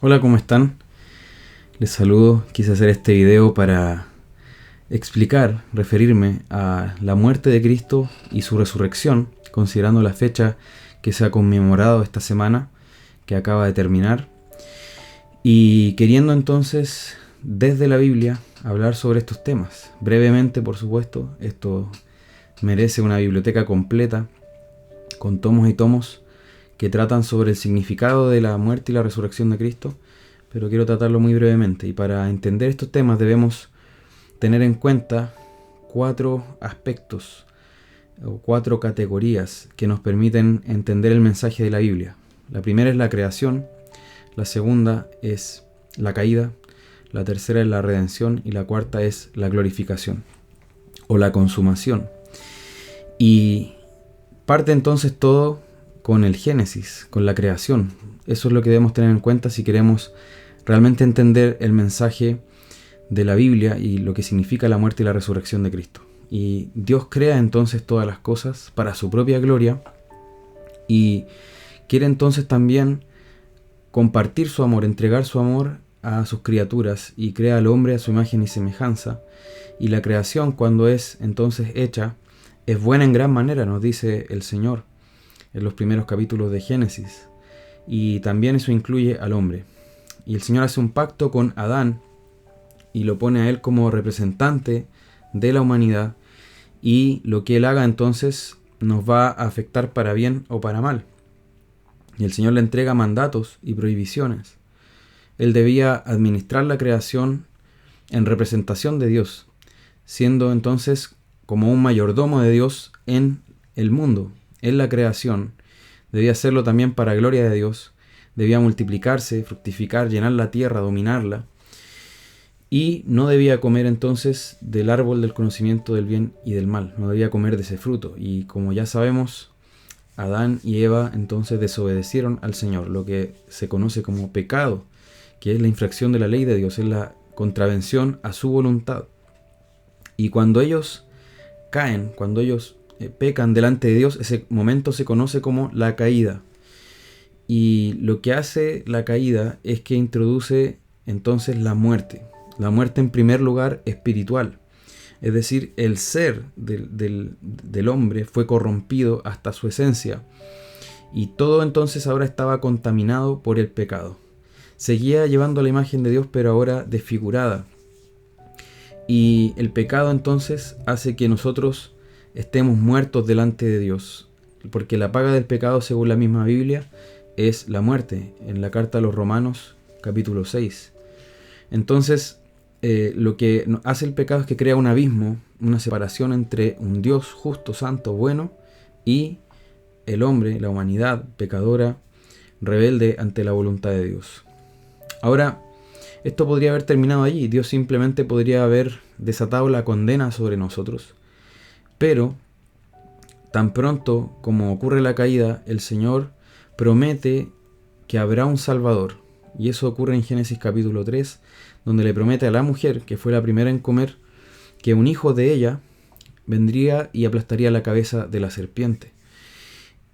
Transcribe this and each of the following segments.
Hola, ¿cómo están? Les saludo. Quise hacer este video para referirme a la muerte de Cristo y su resurrección, considerando la fecha que se ha conmemorado esta semana, que acaba de terminar, y queriendo entonces, desde la Biblia, hablar sobre estos temas. Brevemente, por supuesto, esto merece una biblioteca completa, con tomos y tomos, que tratan sobre el significado de la muerte y la resurrección de Cristo, pero quiero tratarlo muy brevemente. Y para entender estos temas debemos tener en cuenta 4 aspectos o 4 categorías que nos permiten entender el mensaje de la Biblia. La primera es la creación, la segunda es la caída, la tercera es la redención y la cuarta es la glorificación o la consumación. Y parte entonces todo con el Génesis, con la creación. Eso es lo que debemos tener en cuenta si queremos realmente entender el mensaje de la Biblia y lo que significa la muerte y la resurrección de Cristo. Y Dios crea entonces todas las cosas para su propia gloria y quiere entonces también compartir su amor, entregar su amor a sus criaturas, y crea al hombre a su imagen y semejanza. Y la creación, cuando es entonces hecha, es buena en gran manera, nos dice el Señor en los primeros capítulos de Génesis, y también eso incluye al hombre. Y el Señor hace un pacto con Adán y lo pone a él como representante de la humanidad, y lo que él haga entonces nos va a afectar para bien o para mal. Y el Señor le entrega mandatos y prohibiciones. Él debía administrar la creación en representación de Dios, siendo entonces como un mayordomo de Dios en el mundo, en la creación. Debía hacerlo también para gloria de Dios. Debía multiplicarse, fructificar, llenar la tierra, dominarla. Y no debía comer entonces del árbol del conocimiento del bien y del mal. No debía comer de ese fruto. Y como ya sabemos, Adán y Eva entonces desobedecieron al Señor, lo que se conoce como pecado, que es la infracción de la ley de Dios, es la contravención a su voluntad. Y cuando ellos caen, cuando ellos pecan delante de Dios, ese momento se conoce como la caída. Y lo que hace la caída es que introduce entonces la muerte. La muerte en primer lugar espiritual. Es decir, el ser del hombre fue corrompido hasta su esencia. Y todo entonces ahora estaba contaminado por el pecado. Seguía llevando la imagen de Dios, pero ahora desfigurada. Y el pecado entonces hace que nosotros estemos muertos delante de Dios. Porque la paga del pecado, según la misma Biblia, es la muerte, en la carta a los Romanos, capítulo 6. Entonces, lo que hace el pecado es que crea un abismo, una separación entre un Dios justo, santo, bueno, y el hombre, la humanidad pecadora, rebelde ante la voluntad de Dios. Ahora, esto podría haber terminado allí. Dios simplemente podría haber desatado la condena sobre nosotros. Pero, tan pronto como ocurre la caída, el Señor promete que habrá un Salvador. Y eso ocurre en Génesis capítulo 3, donde le promete a la mujer, que fue la primera en comer, que un hijo de ella vendría y aplastaría la cabeza de la serpiente.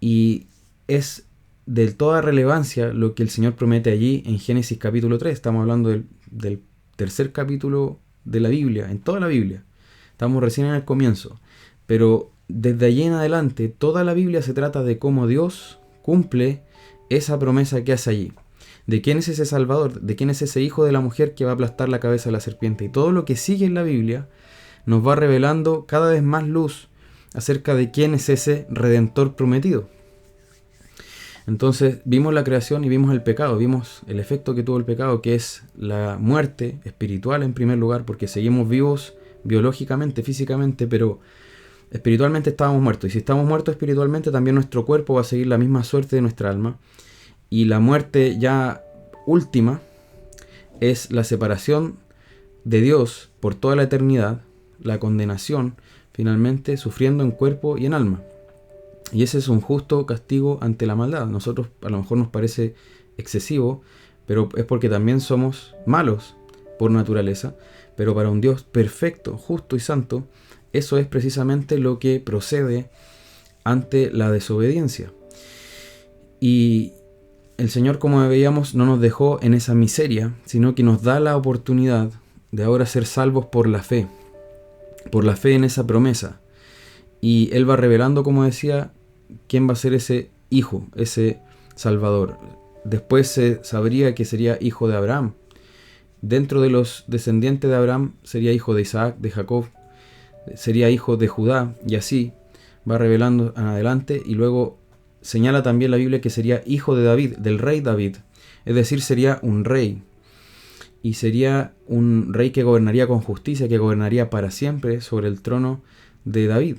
Y es de toda relevancia lo que el Señor promete allí en Génesis capítulo 3. Estamos hablando del tercer capítulo de la Biblia, en toda la Biblia. Estamos recién en el comienzo. Pero desde allí en adelante, toda la Biblia se trata de cómo Dios cumple esa promesa que hace allí. ¿De quién es ese Salvador? ¿De quién es ese hijo de la mujer que va a aplastar la cabeza de la serpiente? Y todo lo que sigue en la Biblia nos va revelando cada vez más luz acerca de quién es ese Redentor prometido. Entonces vimos la creación y vimos el pecado, vimos el efecto que tuvo el pecado, que es la muerte espiritual en primer lugar, porque seguimos vivos biológicamente, físicamente, pero espiritualmente estábamos muertos. Y si estamos muertos espiritualmente, también nuestro cuerpo va a seguir la misma suerte de nuestra alma. Y la muerte ya última es la separación de Dios por toda la eternidad, la condenación, finalmente sufriendo en cuerpo y en alma. Y ese es un justo castigo ante la maldad. A nosotros a lo mejor nos parece excesivo, pero es porque también somos malos por naturaleza. Pero para un Dios perfecto, justo y santo, eso es precisamente lo que procede ante la desobediencia. Y el Señor, como veíamos, no nos dejó en esa miseria, sino que nos da la oportunidad de ahora ser salvos por la fe en esa promesa. Y Él va revelando, como decía, quién va a ser ese hijo, ese Salvador. Después se sabría que sería hijo de Abraham. Dentro de los descendientes de Abraham sería hijo de Isaac, de Jacob, sería hijo de Judá, y así va revelando en adelante. Y luego señala también la Biblia que sería hijo de David, del rey David. Es decir, sería un rey. Y sería un rey que gobernaría con justicia, que gobernaría para siempre sobre el trono de David.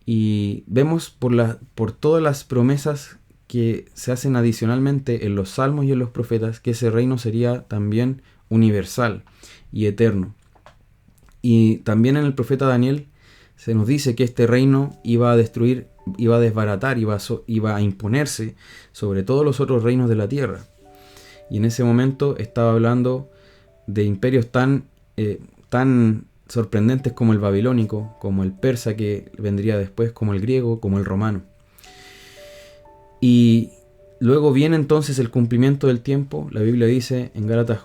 Y vemos por todas las promesas que se hacen adicionalmente en los salmos y en los profetas que ese reino sería también universal y eterno. Y también en el profeta Daniel se nos dice que este reino iba a destruir, iba a desbaratar, iba a imponerse sobre todos los otros reinos de la tierra. Y en ese momento estaba hablando de imperios tan sorprendentes como el babilónico, como el persa que vendría después, como el griego, como el romano. Y luego viene entonces el cumplimiento del tiempo. La Biblia dice en Gálatas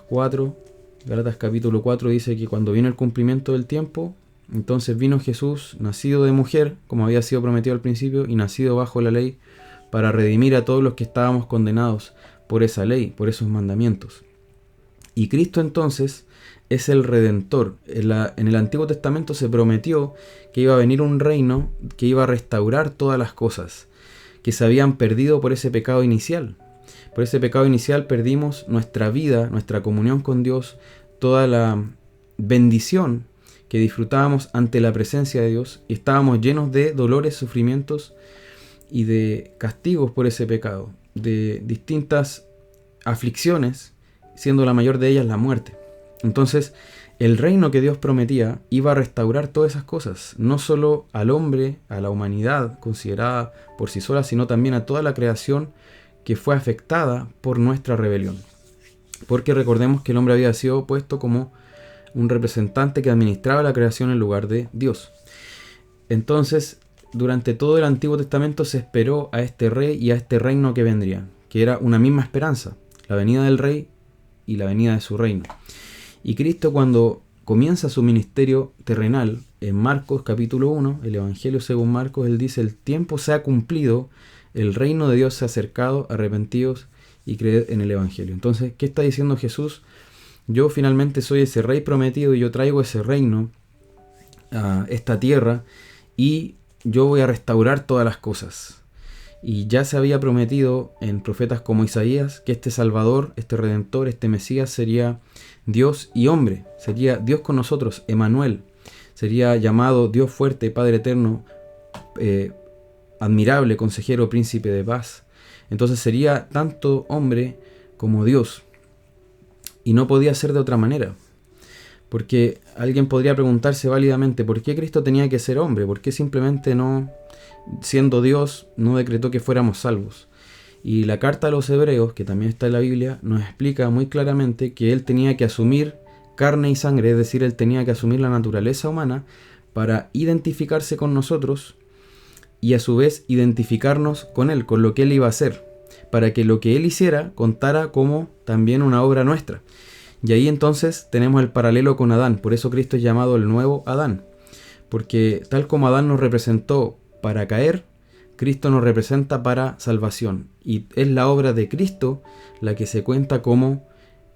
capítulo 4, dice que cuando vino el cumplimiento del tiempo, entonces vino Jesús, nacido de mujer, como había sido prometido al principio, y nacido bajo la ley, para redimir a todos los que estábamos condenados por esa ley, por esos mandamientos. Y Cristo entonces es el Redentor. En el Antiguo Testamento se prometió que iba a venir un reino que iba a restaurar todas las cosas que se habían perdido por ese pecado inicial. Por ese pecado inicial perdimos nuestra vida, nuestra comunión con Dios, toda la bendición que disfrutábamos ante la presencia de Dios, y estábamos llenos de dolores, sufrimientos y de castigos por ese pecado, de distintas aflicciones, siendo la mayor de ellas la muerte. Entonces, el reino que Dios prometía iba a restaurar todas esas cosas, no solo al hombre, a la humanidad considerada por sí sola, sino también a toda la creación que fue afectada por nuestra rebelión. Porque recordemos que el hombre había sido puesto como un representante que administraba la creación en lugar de Dios. Entonces, durante todo el Antiguo Testamento se esperó a este rey y a este reino que vendría, que era una misma esperanza, la venida del rey y la venida de su reino. Y Cristo, cuando comienza su ministerio terrenal, en Marcos capítulo 1, el Evangelio según Marcos, él dice: el tiempo se ha cumplido, el reino de Dios se ha acercado, arrepentidos y creed en el Evangelio. Entonces, ¿qué está diciendo Jesús? Yo finalmente soy ese rey prometido y yo traigo ese reino a esta tierra y yo voy a restaurar todas las cosas. Y ya se había prometido en profetas como Isaías que este Salvador, este Redentor, este Mesías sería Dios y hombre, sería Dios con nosotros, Emmanuel, sería llamado Dios fuerte, Padre eterno, admirable, consejero, príncipe de paz. Entonces sería tanto hombre como Dios, y no podía ser de otra manera. Porque alguien podría preguntarse válidamente, ¿por qué Cristo tenía que ser hombre? ¿Por qué simplemente no, siendo Dios, no decretó que fuéramos salvos? Y la carta a los Hebreos, que también está en la Biblia, nos explica muy claramente que Él tenía que asumir carne y sangre, es decir, Él tenía que asumir la naturaleza humana para identificarse con nosotros y a su vez identificarnos con Él, con lo que Él iba a hacer, para que lo que Él hiciera contara como también una obra nuestra. Y ahí entonces tenemos el paralelo con Adán. Por eso Cristo es llamado el nuevo Adán. Porque tal como Adán nos representó para caer, Cristo nos representa para salvación. Y es la obra de Cristo la que se cuenta como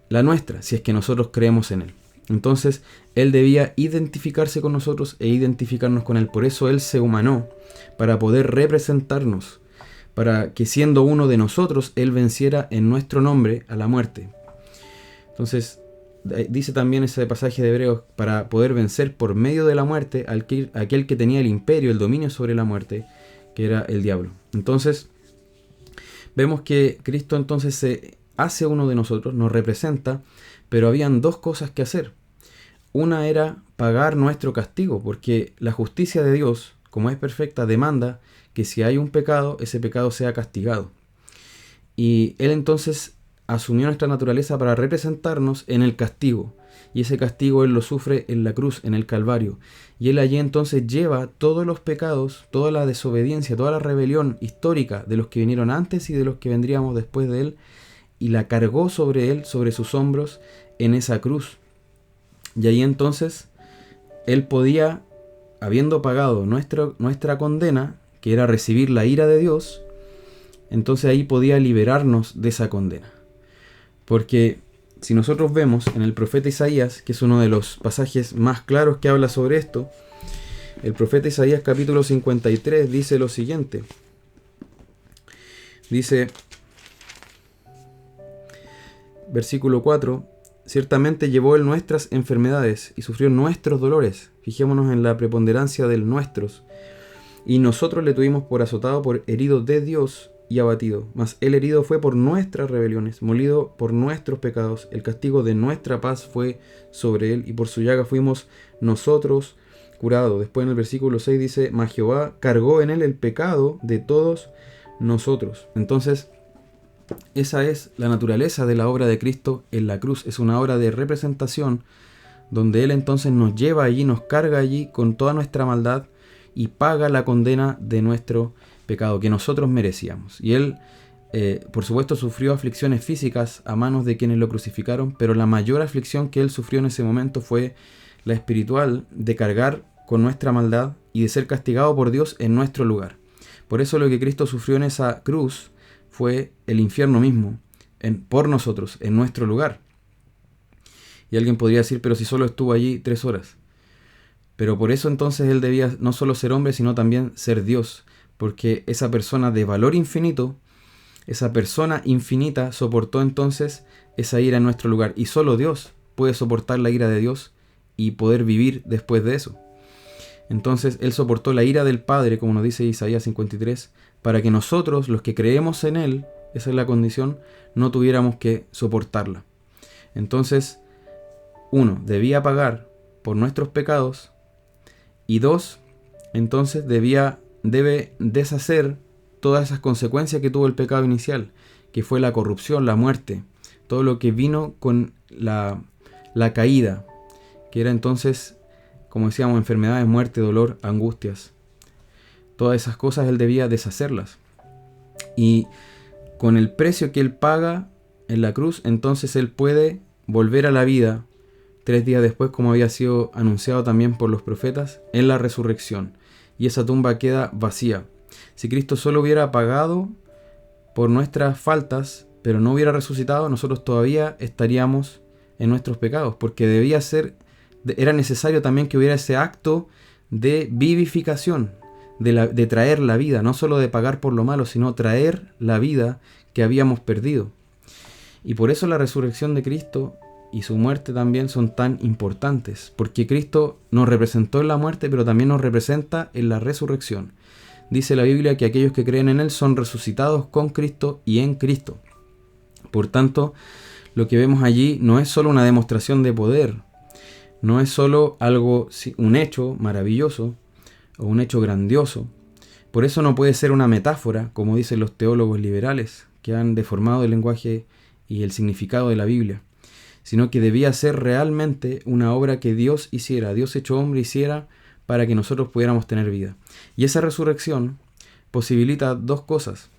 la nuestra, si es que nosotros creemos en Él. Entonces, Él debía identificarse con nosotros e identificarnos con Él. Por eso Él se humanó, para poder representarnos, para que siendo uno de nosotros, Él venciera en nuestro nombre a la muerte. Entonces, dice también ese pasaje de Hebreos, para poder vencer por medio de la muerte a aquel que tenía el imperio, el dominio sobre la muerte, que era el diablo. Entonces, vemos que Cristo entonces se hace uno de nosotros, nos representa, pero habían dos cosas que hacer. Una era pagar nuestro castigo, porque la justicia de Dios, como es perfecta, demanda que si hay un pecado, ese pecado sea castigado. Y Él entonces asumió nuestra naturaleza para representarnos en el castigo, y ese castigo Él lo sufre en la cruz, en el Calvario. Y Él allí entonces lleva todos los pecados, toda la desobediencia, toda la rebelión histórica de los que vinieron antes y de los que vendríamos después de Él, y la cargó sobre Él, sobre sus hombros, en esa cruz. Y ahí entonces Él podía, habiendo pagado nuestra condena, que era recibir la ira de Dios, entonces ahí podía liberarnos de esa condena. Porque si nosotros vemos en el profeta Isaías, que es uno de los pasajes más claros que habla sobre esto, el profeta Isaías capítulo 53 dice lo siguiente. Dice, versículo 4, ciertamente llevó Él nuestras enfermedades y sufrió nuestros dolores. Fijémonos en la preponderancia del nuestros. Y nosotros le tuvimos por azotado, por herido de Dios y abatido. Mas Él herido fue por nuestras rebeliones, molido por nuestros pecados. El castigo de nuestra paz fue sobre Él, y por su llaga fuimos nosotros curados. Después en el versículo 6 dice, mas Jehová cargó en Él el pecado de todos nosotros. Entonces, esa es la naturaleza de la obra de Cristo en la cruz. Es una obra de representación, donde Él entonces nos lleva allí, nos carga allí con toda nuestra maldad, y paga la condena de nuestro pecado que nosotros merecíamos. Y Él, por supuesto, sufrió aflicciones físicas a manos de quienes lo crucificaron, pero la mayor aflicción que Él sufrió en ese momento fue la espiritual, de cargar con nuestra maldad y de ser castigado por Dios en nuestro lugar. Por eso lo que Cristo sufrió en esa cruz fue el infierno mismo, por nosotros, en nuestro lugar. Y alguien podría decir, pero si solo estuvo allí 3 horas. Pero por eso entonces Él debía no solo ser hombre, sino también ser Dios, porque esa persona de valor infinito, esa persona infinita, soportó entonces esa ira en nuestro lugar. Y solo Dios puede soportar la ira de Dios y poder vivir después de eso. Entonces Él soportó la ira del Padre, como nos dice Isaías 53, para que nosotros, los que creemos en Él, esa es la condición, no tuviéramos que soportarla. Entonces, 1, debía pagar por nuestros pecados, y 2, entonces debe deshacer todas esas consecuencias que tuvo el pecado inicial, que fue la corrupción, la muerte, todo lo que vino con la caída, que era entonces, como decíamos, enfermedades, muerte, dolor, angustias. Todas esas cosas Él debía deshacerlas. Y con el precio que Él paga en la cruz, entonces Él puede volver a la vida 3 días después, como había sido anunciado también por los profetas, en la resurrección. Y esa tumba queda vacía. Si Cristo solo hubiera pagado por nuestras faltas, pero no hubiera resucitado, nosotros todavía estaríamos en nuestros pecados, porque era necesario también que hubiera ese acto de vivificación, de traer la vida, no solo de pagar por lo malo, sino traer la vida que habíamos perdido. Y por eso la resurrección de Cristo y su muerte también son tan importantes, porque Cristo nos representó en la muerte, pero también nos representa en la resurrección. Dice la Biblia que aquellos que creen en Él son resucitados con Cristo y en Cristo. Por tanto, lo que vemos allí no es solo una demostración de poder, no es solo un hecho maravilloso o un hecho grandioso. Por eso no puede ser una metáfora, como dicen los teólogos liberales, que han deformado el lenguaje y el significado de la Biblia, sino que debía ser realmente una obra que Dios hiciera, Dios hecho hombre hiciera, para que nosotros pudiéramos tener vida. Y esa resurrección posibilita 2 cosas: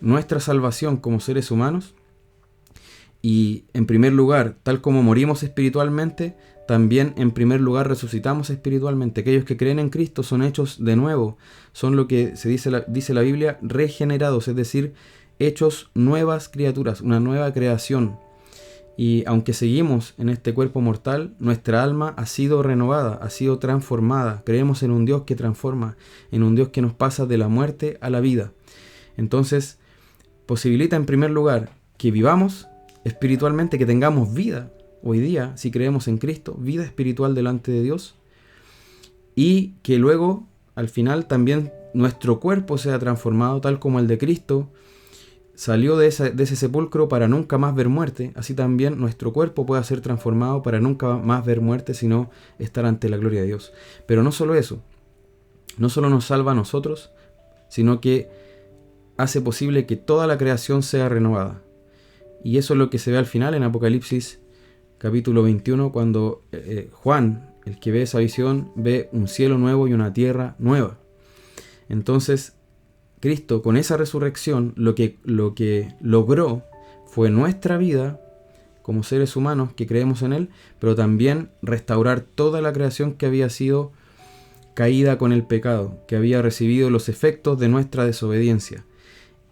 nuestra salvación como seres humanos, y en primer lugar, tal como morimos espiritualmente, también en primer lugar resucitamos espiritualmente. Aquellos que creen en Cristo son hechos de nuevo, son lo que dice la Biblia, regenerados, es decir, hechos nuevas criaturas, una nueva creación. Y aunque seguimos en este cuerpo mortal, nuestra alma ha sido renovada, ha sido transformada. Creemos en un Dios que transforma, en un Dios que nos pasa de la muerte a la vida. Entonces, posibilita en primer lugar que vivamos espiritualmente, que tengamos vida hoy día, si creemos en Cristo, vida espiritual delante de Dios, y que luego, al final, también nuestro cuerpo sea transformado, tal como el de Cristo salió de ese sepulcro para nunca más ver muerte. Así también nuestro cuerpo pueda ser transformado para nunca más ver muerte, sino estar ante la gloria de Dios. Pero no solo eso, no solo nos salva a nosotros, sino que hace posible que toda la creación sea renovada. Y eso es lo que se ve al final en Apocalipsis capítulo 21, cuando Juan, el que ve esa visión, ve un cielo nuevo y una tierra nueva. Entonces, Cristo, con esa resurrección, lo que logró fue nuestra vida como seres humanos que creemos en Él, pero también restaurar toda la creación que había sido caída con el pecado, que había recibido los efectos de nuestra desobediencia.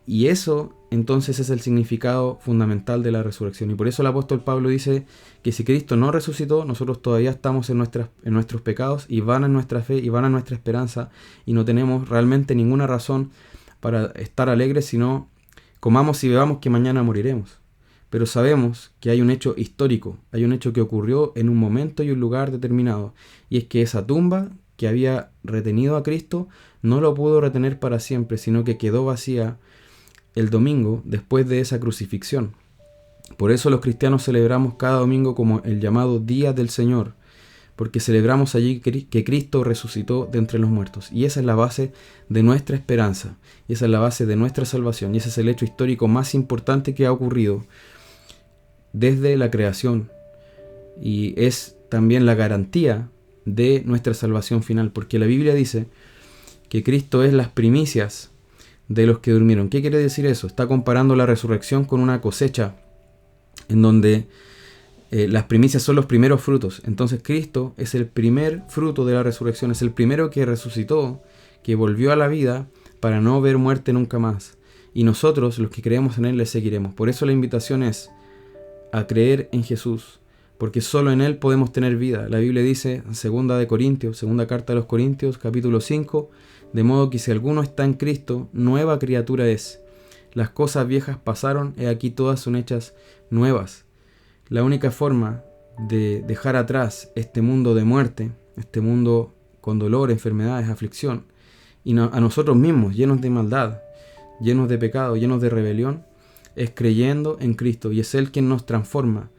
Y eso entonces es el significado fundamental de la resurrección. Y por eso el apóstol Pablo dice que si Cristo no resucitó, nosotros todavía estamos en nuestros pecados y van en nuestra fe y van en nuestra esperanza, y no tenemos realmente ninguna razón para estar alegres, sino comamos y bebamos que mañana moriremos. Pero sabemos que hay un hecho histórico, hay un hecho que ocurrió en un momento y un lugar determinado, y es que esa tumba que había retenido a Cristo no lo pudo retener para siempre, sino que quedó vacía el domingo después de esa crucifixión. Por eso los cristianos celebramos cada domingo como el llamado Día del Señor, porque celebramos allí que Cristo resucitó de entre los muertos. Y esa es la base de nuestra esperanza, y esa es la base de nuestra salvación, y ese es el hecho histórico más importante que ha ocurrido desde la creación, y es también la garantía de nuestra salvación final, porque la Biblia dice que Cristo es las primicias de los que durmieron. ¿Qué quiere decir eso? Está comparando la resurrección con una cosecha en donde las primicias son los primeros frutos. Entonces Cristo es el primer fruto de la resurrección, es el primero que resucitó, que volvió a la vida para no ver muerte nunca más. Y nosotros, los que creemos en Él, le seguiremos. Por eso la invitación es a creer en Jesús, porque solo en Él podemos tener vida. La Biblia dice en segunda carta de los Corintios, capítulo 5, de modo que si alguno está en Cristo, nueva criatura es. Las cosas viejas pasaron, y aquí todas son hechas nuevas. La única forma de dejar atrás este mundo de muerte, este mundo con dolor, enfermedades, aflicción, y a nosotros mismos, llenos de maldad, llenos de pecado, llenos de rebelión, es creyendo en Cristo, y es Él quien nos transforma.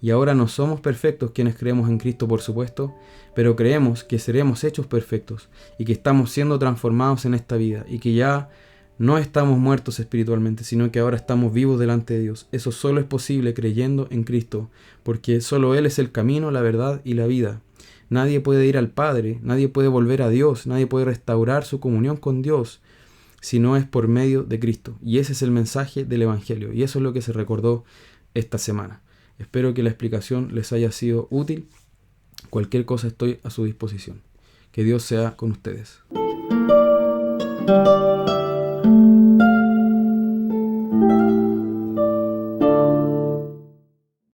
Y ahora no somos perfectos quienes creemos en Cristo, por supuesto, pero creemos que seremos hechos perfectos y que estamos siendo transformados en esta vida y que ya no estamos muertos espiritualmente, sino que ahora estamos vivos delante de Dios. Eso solo es posible creyendo en Cristo, porque solo Él es el camino, la verdad y la vida. Nadie puede ir al Padre, nadie puede volver a Dios, nadie puede restaurar su comunión con Dios si no es por medio de Cristo. Y ese es el mensaje del Evangelio, y eso es lo que se recordó esta semana. Espero que la explicación les haya sido útil. Cualquier cosa estoy a su disposición. Que Dios sea con ustedes.